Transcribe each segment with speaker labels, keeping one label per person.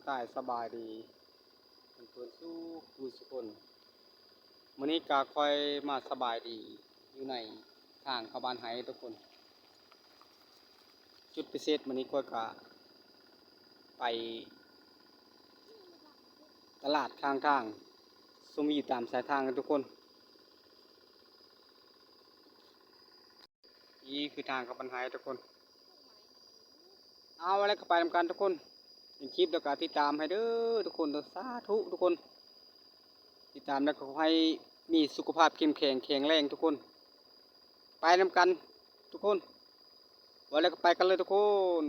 Speaker 1: ใต้สบายดีเพื่อนสู้ผู้สุคนมื้อนี้ก็ค่อยมาสบายดีอยู่ในทางเข้าบ้านไห้ทุกคนจุดพิเศษมื้อนี้ค่อยก็ไปตลาดข้างทางซุมอยู่ตามสายทางกันทุกคนนี่คือทางเข้าบ้านไห้ทุกคนเอาอะไรก็ไปทำกันทุกคนเป็นคลิปแล้วก็ติดตามให้เด้อทุกคนเด้อสาธุทุกคนติดตามแล้วก็ให้มีสุขภาพเข้มแข็งแข็งแรงทุกคนไปนำกันทุกคนว่าแล้วก็ไปกันเลยทุกคน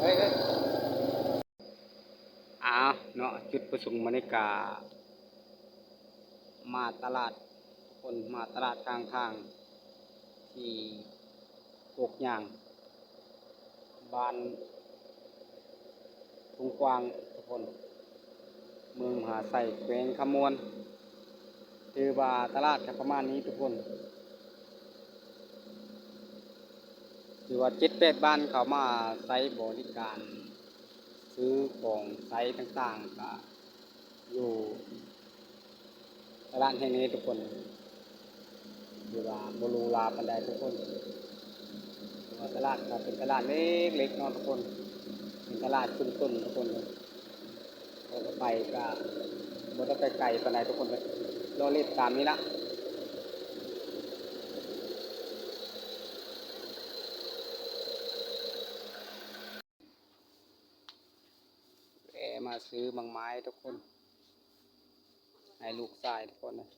Speaker 1: เฮ้ยเนาะจุดประสงค์มาในกามาตลาดคนมาตลาดทางทางที่ปกย่างบ้านทุ่งกวางทุกคนเมืองมหาไสแขวงขมวนคือว่าตลาดก็ประมาณนี้ทุกคนคือว่า7-8บ้านเขามาใช้บริการซื้อของใช้ต่างๆก็อยู่ตลาดแห่งนี้ทุกคนคือว่าบรูลาปันไดทุกคนตลาดก็เป็นตลาดเล็กๆเนาะทุกคนเป็นตลาดชุมชนทุกคนเราก็ไปก็บ่ได้ไปไกลปันไดทุกคนเลยรอเล่นตามนี้ละมาซื้อบางไม้ทุกคนให้ลูกชายทุกคนนะ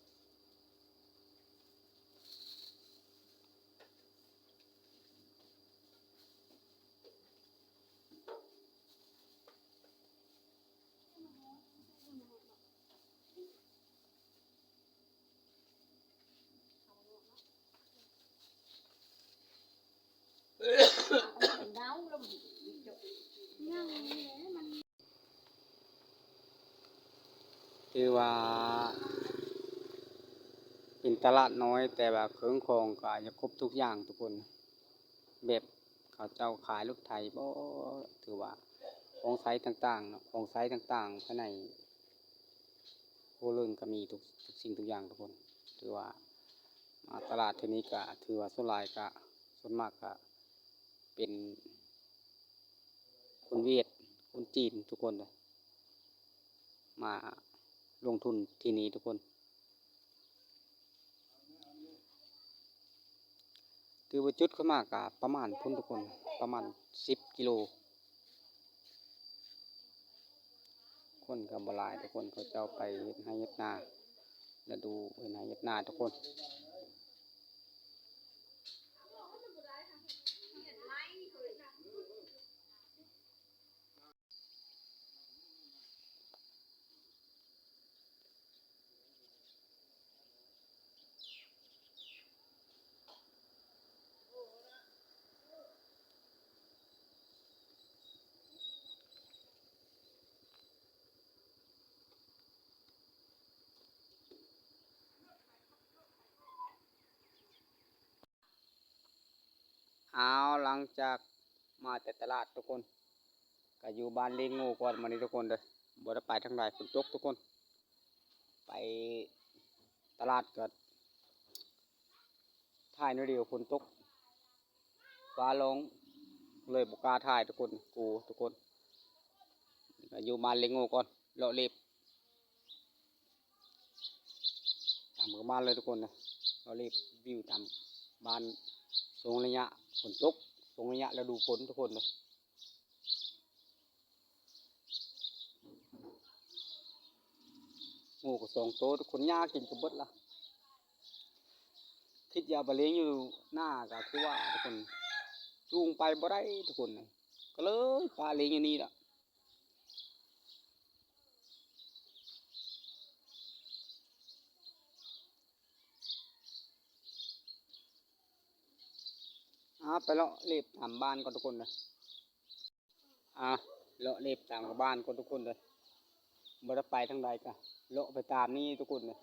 Speaker 1: คือว่าเป็นตลาดน้อยแต่แบบเครื่องของก็จะครบทุกอย่างทุกคนแบบเขาเจ้าขายรถไถบ่ถือว่าของไซส์ต่างๆเนาะของไซส์ต่างๆภายในโคเรื่องก็มีทุกสิ่งทุกอย่างทุกคนถือว่ามาตลาดที่นี้ก็ถือว่าส่วนหลายก็ส่วนมากก็เป็นคนเวียดคนจีนทุกคนเลยมาลงทุนที่นี้ทุกคนถือว่าจุดเข้ามากกประมาณพุ่นทุกคนประมาณ10 กิโลคนกับบหลายทุกคนเขาเจ้าไปเฮ็ดไร่เฮ็ดนาแล้วดูเฮ็ดไร่เฮ็ดนาทุกคนเอาหลังจากมาแต่ตลาดทุกคนก็อยู่บ้านเลี้ยงงูก่อนมานี่ทุกคนเลยบ่ได้ไปทางใดฝนตกทุกคน ไปตลาดก็ถ่ายในเดียวฝนตกฟ้าร้องเลยบกล้าถ่ายทุกคนกูทุกคนอยู่บ้านเลี้ยงงูก่อนเลาะเล็บตามกับบ้านเลยทุกคนนะเลาะเล็บวิวตามบ้านทรงระยะฝนตกทรงระยะแล้วดูฝนทุกคนเลยงูก็สองโตทุกคนยากินกับเบิดละคิดยาบะเลี้ยงอยู่หน้าก็คือว่าทุกคนจูงไปบ่ได้ทุกคนนะก็เลยปลาเลี้ยงอยู่นี่ละไปเลาะเล็บตามบ้านก่อนทุกคนเลยเลาะเล็บตามกับบ้านก่อนทุกคนเลยบ่ได้ไปทางใดก็เลาะไปตามนี่ทุกคนเลย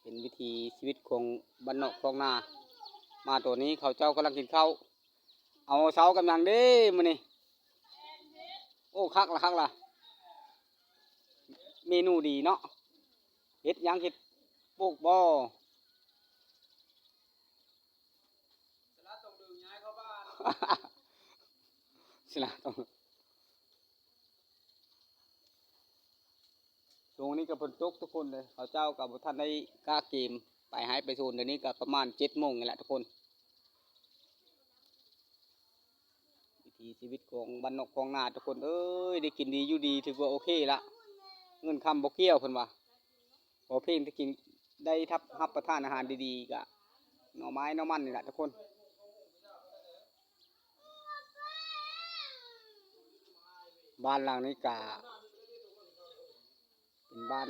Speaker 1: เป็นวิถีชีวิตของบ้านนอกคลองนามาตัวนี้เขาเจ้ากำลังกินข้าวเอาเสากำลังเด้มื้อนี้โอ้คักละคักละเมนูดีเนาะเฮ็ดหยังเฮ็ดปลูกบ่สละต้องดึงย้ายเข้าบ้านสละต้องตรงนี้ก็ฝนตกทุกคนเลยเขาเจ้ากับท่านได้กล้าเกมไปให้ไปโซนเดี๋ยวนี้ก็ประมาณ7 โมงนี่แหละทุกคนวิถีชีวิตของบ้านนอกคลองนาทุกคนเอ้ยได้กินดีอยู่ดีถือว่าโอเคละเงินคำบ่เกี่ยวเพิ่นว่าพอเพ่งได้กินได้รับประทานอาหารดีๆก็หน่อไม้หน่อมันนี่แหละทุกคนบ้านหลังนี้ก็เป็นบ้าน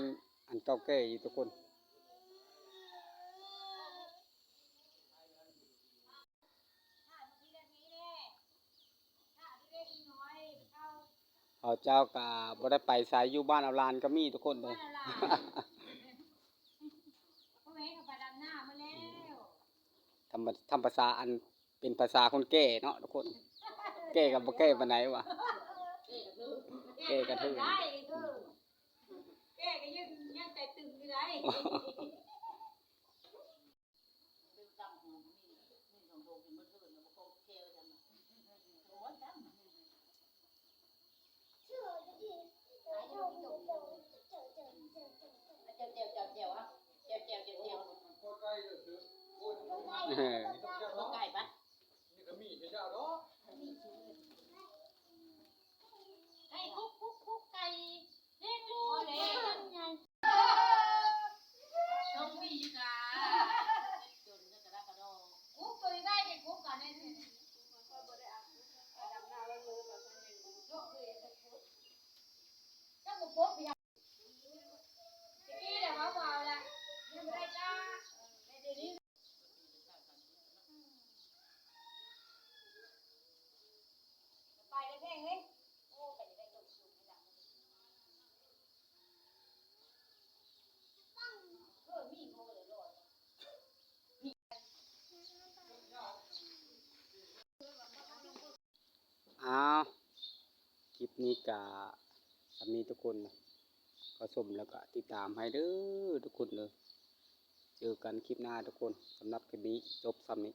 Speaker 1: อันเก่าแก่อยู่ทุกคนเขาเจ้าก็บ่ได้ไปสายอยู่บ้านเอาลานก็มีทุกคนเลยทำภาษาอันเป็นภาษาคนแก่เนาะทุกคนแก่กับบ่แก่ปานไหนวะแก่กันเถอะ
Speaker 2: แก่ก็ยังใจตึงอยู่ได้ไก่ปะนี่ก็มีเจ้าเนาะไก่คุกไก่เลี้ยงลูกเลี้ยงไงน้องมีกาจนจะกระดากระโดดคุกตัวได้ไก่คุกกันเนี่ยถ้าบุกคุกพี่กี้เดี๋ยวเขาบอกละยังไม่ได้จ้าเดี๋ยวนี้ไปเลยเพ่งเลยโอ้ไปจะได้จบสูงไม่ดังมีโมเลยรอด
Speaker 1: คลิปนี้ก็มีทุกคนนะก็ชมแล้วก็ติดตามให้เด้อทุกคนเลยเจอกันคลิปหน้าทุกคนสำหรับคลิปนี้จบซ้ำนี้